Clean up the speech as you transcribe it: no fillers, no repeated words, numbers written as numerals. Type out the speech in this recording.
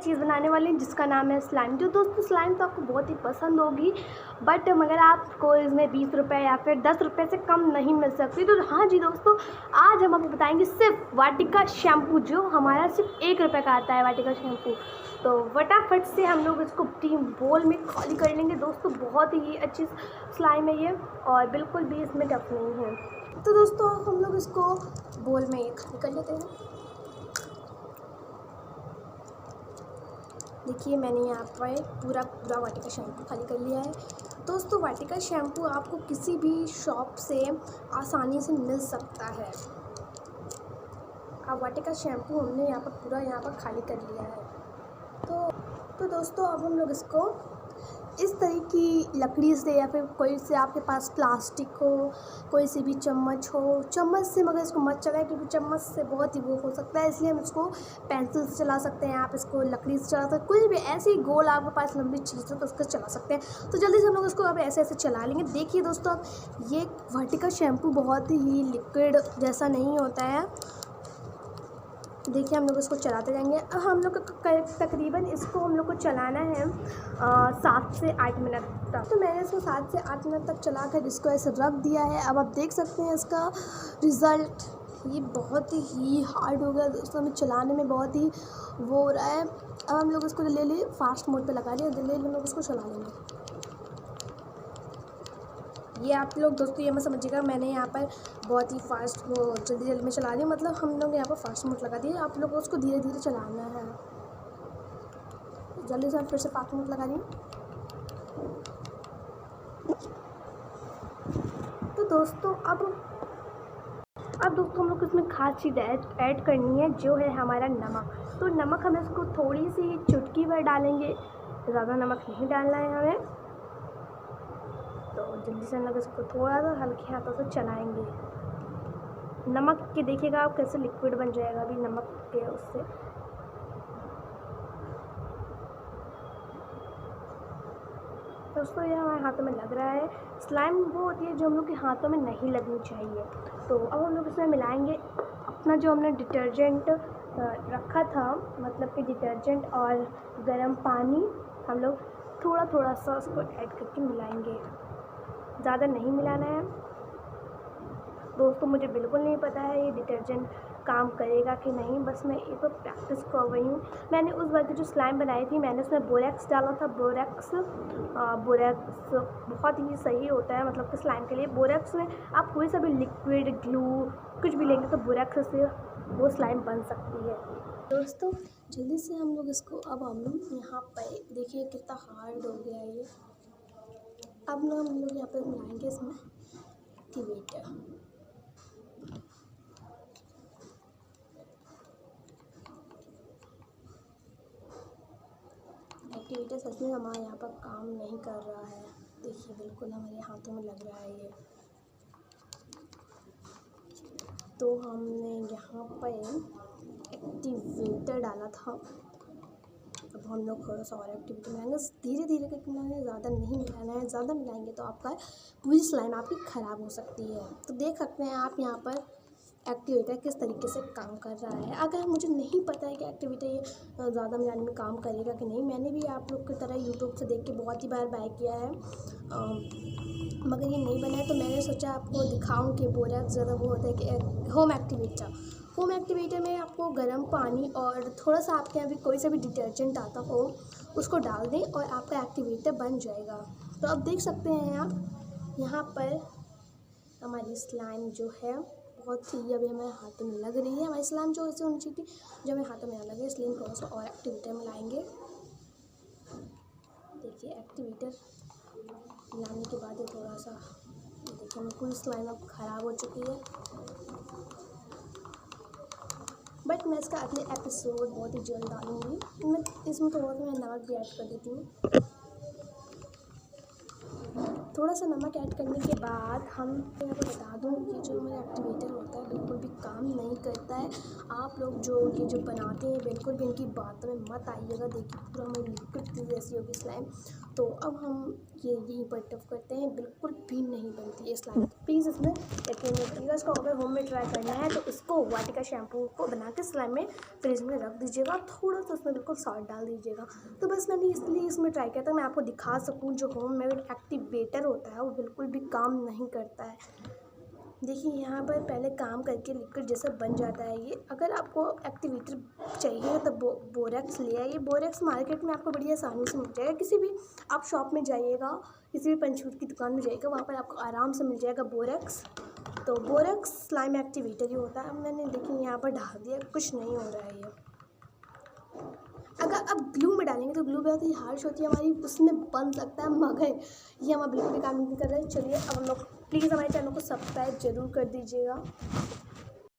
चीज़ बनाने वाले हैं जिसका नाम है स्लाइम। जो दोस्तों स्लाइम तो आपको बहुत ही पसंद होगी, बट मगर आपको इसमें 20 रुपये या फिर 10 रुपये से कम नहीं मिल सकती। तो हाँ जी दोस्तों, आज हम आपको बताएंगे सिर्फ वाटिका शैम्पू, जो हमारा सिर्फ 1 रुपये का आता है वाटिका शैम्पू। तो फटाफट से हम लोग इसको टीम बोल में खाली कर लेंगे दोस्तों। बहुत ही अच्छी स्लाइम है ये और बिल्कुल भी इसमें टफ नहीं है। तो दोस्तों हम लोग इसको बोल में खाली कर लेते हैं। देखिए मैंने यहाँ पर पूरा वाटिका शैम्पू खाली कर लिया है। दोस्तों वाटिका शैम्पू आपको किसी भी शॉप से आसानी से मिल सकता है। अब वाटिका शैम्पू हमने यहाँ पर खाली कर लिया है। तो दोस्तों अब हम लोग इसको इस तरह की लकड़ी से या फिर कोई से आपके पास प्लास्टिक हो, कोई सी भी चम्मच हो, चम्मच से मगर इसको मत चलाएं क्योंकि चम्मच से बहुत ही वो हो सकता है, इसलिए हम इसको पेंसिल से चला सकते हैं। आप इसको लकड़ी से चला सकते हैं, कुछ भी ऐसी गोल आपके पास लंबी चीज़ हो तो उसको चला सकते हैं। तो जल्दी से हम लोग इसको अब ऐसे ऐसे चला लेंगे। देखिए दोस्तों अब ये वाटिका शैम्पू बहुत ही लिक्विड जैसा नहीं होता है। देखिए हम लोग इसको चलाते जाएंगे। हम लोग तकरीबन इसको हम लोग को चलाना है 7 से 8 मिनट तक। तो मैंने इसको 7 से 8 मिनट तक चला कर इसको ऐसे रख दिया है। अब आप देख सकते हैं इसका रिज़ल्ट। ये बहुत ही हार्ड हो गया दोस्तों, हमें चलाने में बहुत ही वो हो रहा है। अब हम लोग इसको ले फास्ट मोड पे लगा लिया, हम लोग इसको चला लेंगे। ये आप लोग दोस्तों ये मत समझिएगा मैंने यहाँ पर बहुत ही फास्ट वो जल्दी में चला दी, मतलब हम लोग यहाँ पर फास्ट मोड लगा दिए। आप लोगों को उसको धीरे धीरे चलाना है। जल्दी से फिर से फास्ट मोड लगा दिए। तो दोस्तों अब दोस्तों हम लोग इसमें खास चीज़ ऐड करनी है, जो है हमारा नमक। तो नमक हम इसको थोड़ी सी चुटकी भर डालेंगे, ज़्यादा नमक नहीं डालना है हमें। तो जल्दी से हम लोग इसको थोड़ा सा हल्के हाथों से चलाएंगे। नमक के देखिएगा आप कैसे लिक्विड बन जाएगा अभी नमक के उससे। दोस्तों ये हमारे हाथों में लग रहा है। स्लाइम वो होती है जो हम लोग के हाथों में नहीं लगनी चाहिए। तो अब हम लोग इसमें मिलाएंगे अपना जो हमने डिटर्जेंट रखा था, मतलब कि डिटर्जेंट और गर्म पानी हम लोग थोड़ा थोड़ा सा उसको ऐड करके मिलाएंगे, ज़्यादा नहीं मिलाना है दोस्तों। मुझे बिल्कुल नहीं पता है ये डिटर्जेंट काम करेगा कि नहीं, बस मैं एक बार प्रैक्टिस कर रही हूँ। मैंने उस बार की जो स्लाइम बनाई थी मैंने उसमें बोरेक्स डाला था। बोरेक्स बहुत ही सही होता है, मतलब कि स्लाइम के लिए। बोरेक्स में आप कोई सा भी लिक्विड ग्लू कुछ भी लेंगे तो बोरेक्स से वो स्लाइम बन सकती है। दोस्तों जल्दी से हम लोग इसको अब हम लोग यहाँ पर देखिए कितना हार्ड हो गया है ये। अब ना हम लोग यहाँ पर मिलाएंगे इसमें एक्टिवेटर। एक्टिवेटर सच में हमारे यहाँ पर काम नहीं कर रहा है। देखिए बिल्कुल हमारे हाथों में लग रहा है ये। तो हमने यहाँ पर एक्टिवेटर डाला था। अब हम लोग थोड़ा सा और एक्टिवेटर मिलाएंगे धीरे धीरे करके मिलाएंगे, ज़्यादा नहीं मिलाना है। ज़्यादा मिलाएंगे तो आपका पूरी स्लाइम आपकी ख़राब हो सकती है। तो देख सकते हैं आप यहाँ पर एक्टिवेटर किस तरीके से काम कर रहा है। अगर मुझे नहीं पता है कि एक्टिवेटर ये ज़्यादा मिलाने में काम करेगा कि नहीं, मैंने भी आप लोग की तरह यूट्यूब से देख के बहुत ही बार बाय किया है, मगर ये नहीं बना है। तो मैंने सोचा आपको दिखाऊं कि बोरेक्स ज़्यादा वो होता है कि होम एक्टिवेटर में आपको गर्म पानी और थोड़ा सा आपके यहाँ भी कोई सा भी डिटर्जेंट आता हो उसको डाल दें और आपका एक्टिवेटर बन जाएगा। तो अब देख सकते हैं आप यहाँ पर हमारी स्लाइम जो है बहुत ही अभी हमारे हाथों में लग रही है। हमारी स्लाइम जो ऐसे होनी चाहिए थी जो हमें हाथों में ना लगे, इसलिए हम थोड़ा सा और एक्टिवेटर मिलाएंगे। देखिए एक्टिवेटर मिलाने के बाद ये थोड़ा सा देखिए हमें पूरी स्लाइम अब ख़राब हो चुकी है। बट मैं इसका अगले एपिसोड बहुत ही जल्द डालूँगी। मैं इसमें थोड़ा सा मैं नमक भी ऐड कर देती हूँ। थोड़ा सा नमक ऐड करने के बाद हम यहाँ पर बता दूँ, ये जो मेरा एक्टिवेटर होता है बिल्कुल भी काम नहीं करता है। आप लोग जो ये जो बनाते हैं बिल्कुल भी इनकी बातों में मत आइएगा। देखिए पूरा हमारी लिक्विड जैसी होगी स्लाइम। तो अब हम ये यहीं पर टफ करते हैं, बिल्कुल भी नहीं बनती है स्लाइम। प्लीज़ इसमें यकीन रखिएगा। इसको अगर होम में ट्राई करना है तो इसको वाटिका शैम्पू को बना के स्लाइम में फ्रिज में रख दीजिएगा, थोड़ा सा उसमें बिल्कुल सॉल्ट डाल दीजिएगा। तो बस मैंने इसलिए इसमें ट्राई किया था, मैं आपको दिखा सकूँ जो होम मेड एक्टिवेटर होता है वो बिल्कुल भी काम नहीं करता है। देखिए यहाँ पर पहले काम करके लिक्विड जैसा बन जाता है ये। अगर आपको एक्टिवेटर चाहिए तो बोरेक्स ले आइए। बोरेक्स मार्केट में आपको बड़ी आसानी से मिल जाएगा। किसी भी आप शॉप में जाइएगा, किसी भी पंचफूट की दुकान में जाइएगा, वहाँ पर आपको आराम से मिल जाएगा बोरेक्स। तो बोरेक्स स्लाइम एक्टिवेटर ही होता है। अब मैंने देखिए यहाँ पर डाल दिया, कुछ नहीं हो रहा है ये। अगर आप ग्लू में डालेंगे तो ग्लू बहुत ही हार्श होती है हमारी, उसमें बन सकता है, मगर ये हमारा बिल्कुल भी काम नहीं कर रहा है। चलिए अब हम लोग प्लीज़ हमारे चैनल को सब्सक्राइब जरूर कर दीजिएगा।